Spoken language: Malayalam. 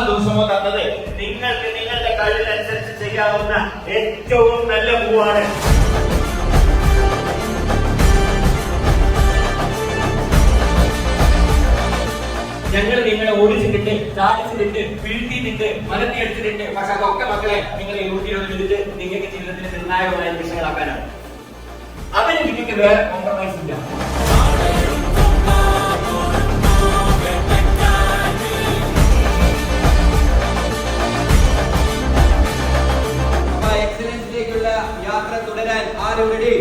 ദിവസമോ തന്നത് നിങ്ങൾക്ക് നിങ്ങളുടെ കഴിവിനനുസരിച്ച് ചെയ്യാവുന്ന ഏറ്റവും നല്ല പൂവാണ്. ഞങ്ങൾ നിങ്ങളെ ഓടിച്ചിട്ടുണ്ട്, ചാടിച്ചിട്ടുണ്ട്, വീഴ്ത്തിയിട്ടുണ്ട്, മലത്തിയെടുത്തിട്ടുണ്ട്. പക്ഷെ അതൊക്കെ മക്കളെ നിങ്ങളെ 120 മിനിറ്റ് നിങ്ങൾക്ക് ജീവിതത്തിന് നിർണായകമായ നിമിഷങ്ങളാക്കാനാണ്. അതിന് നിങ്ങൾക്ക് വേറെ കോംപ്രമൈസ് ഇല്ല. എക്സലൻസിലേക്കുള്ള യാത്ര തുടരാൻ ആരും റെഡി?